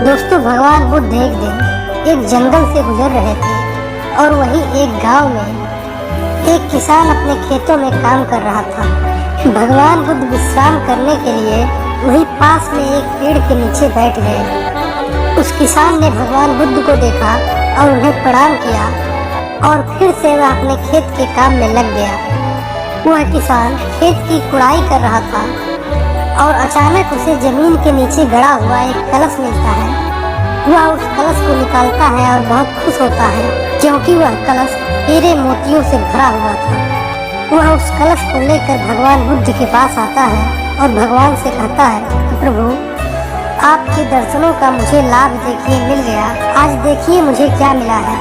दोस्तों, भगवान बुद्ध एक दिन एक जंगल से गुजर रहे थे और वहीं एक गांव में एक किसान अपने खेतों में काम कर रहा था। भगवान बुद्ध विश्राम करने के लिए वहीं पास में एक पेड़ के नीचे बैठ गए। उस किसान ने भगवान बुद्ध को देखा और उन्हें प्रणाम किया और फिर से वह अपने खेत के काम में लग गया। वह किसान खेत की कुड़ाई कर रहा था और अचानक उसे जमीन के नीचे गड़ा हुआ एक कलश मिलता है। वह उस कलश को निकालता है और बहुत खुश होता है क्योंकि वह कलश हीरे मोतियों से भरा हुआ था। वह उस कलश को लेकर भगवान बुद्ध के पास आता है और भगवान से कहता है कि प्रभु, आपके दर्शनों का मुझे लाभ देखिए मिल गया। आज देखिए मुझे क्या मिला है।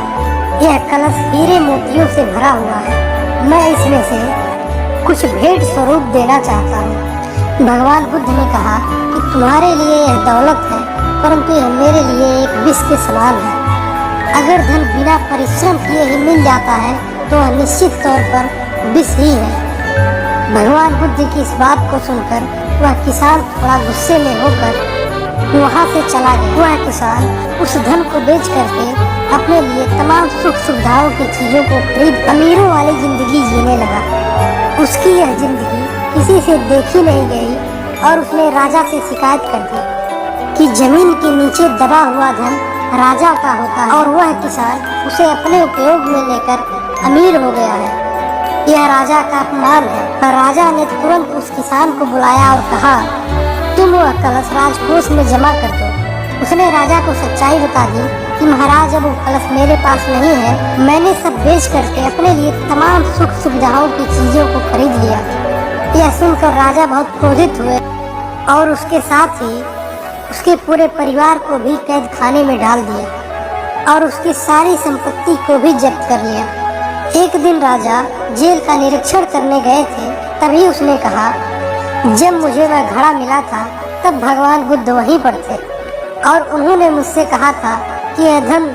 यह कलश हीरे मोतियों से भरा हुआ है। मैं इसमें से कुछ भेंट स्वरूप देना चाहता हूँ। भगवान बुद्ध ने कहा कि तुम्हारे लिए यह दौलत है, परंतु यह मेरे लिए एक विष के समान है। अगर धन बिना परिश्रम किए ही मिल जाता है तो वह निश्चित तौर पर विष ही है। भगवान बुद्ध की इस बात को सुनकर वह किसान थोड़ा गुस्से में होकर वहाँ से चला गया। वह किसान उस धन को बेच करके अपने लिए तमाम सुख सुविधाओं की चीजों को खरीद अमीरों वाली जिंदगी जीने लगा। उसकी यह जिंदगी किसी से देखी नहीं गई और उसने राजा से शिकायत कर दी कि जमीन के नीचे दबा हुआ धन राजा का होता है और वह किसान उसे अपने उपयोग में लेकर अमीर हो गया है। यह राजा का अपमान है। पर राजा ने तुरंत उस किसान को बुलाया और कहा, तुम वह कलश राजकोष में जमा कर दो। उसने राजा को सच्चाई बता दी कि महाराज, अब वो कलश मेरे पास नहीं है। मैंने सब बेच करके अपने लिए तमाम सुख सुविधाओं की चीजों को खरीद लिया। यह सुनकर राजा बहुत क्रोधित हुए और उसके साथ ही उसके पूरे परिवार को भी कैद खाने में डाल दिया और उसकी सारी संपत्ति को भी जब्त कर लिया। एक दिन राजा जेल का निरीक्षण करने गए थे। तभी उसने कहा, जब मुझे वह घड़ा मिला था तब भगवान बुद्ध वहीं पर थे और उन्होंने मुझसे कहा था कि यह धन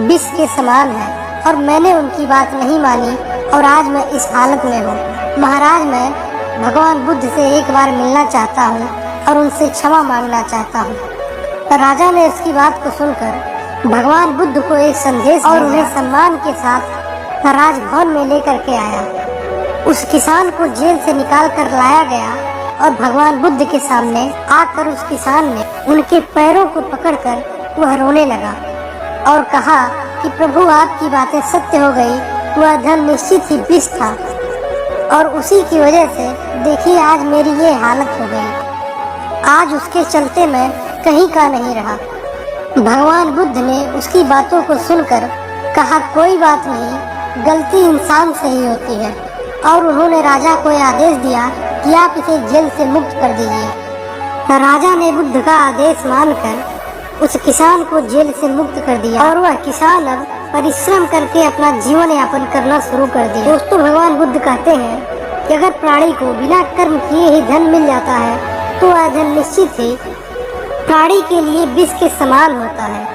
विष के समान है और मैंने उनकी बात नहीं मानी और आज मैं इस हालत में हूँ। महाराज, मैं भगवान बुद्ध से एक बार मिलना चाहता हूँ और उनसे क्षमा मांगना चाहता हूँ। राजा ने उसकी बात को सुनकर भगवान बुद्ध को एक संदेश और उन्हें सम्मान के साथ राजभवन में लेकर के आया। उस किसान को जेल से निकाल कर लाया गया और भगवान बुद्ध के सामने आकर उस किसान ने उनके पैरों को पकड़कर वह रोने लगा और कहा कि प्रभु, आपकी बातें सत्य हो गई। वह धन निश्चित ही विष था और उसी की वजह से देखिए आज मेरी ये हालत हो गई। आज उसके चलते मैं कहीं का नहीं रहा। भगवान बुद्ध ने उसकी बातों को सुनकर कहा, कोई बात नहीं, गलती इंसान से ही होती है। और उन्होंने राजा को आदेश दिया कि आप इसे जेल से मुक्त कर दीजिए। राजा ने बुद्ध का आदेश मानकर उस किसान को जेल से मुक्त कर दिया और वह किसान अब परिश्रम करके अपना जीवन यापन करना शुरू कर दिया। दोस्तों, भगवान बुद्ध कहते हैं कि अगर प्राणी को बिना कर्म किए ही धन मिल जाता है तो वह धन निश्चित ही प्राणी के लिए विष के समान होता है।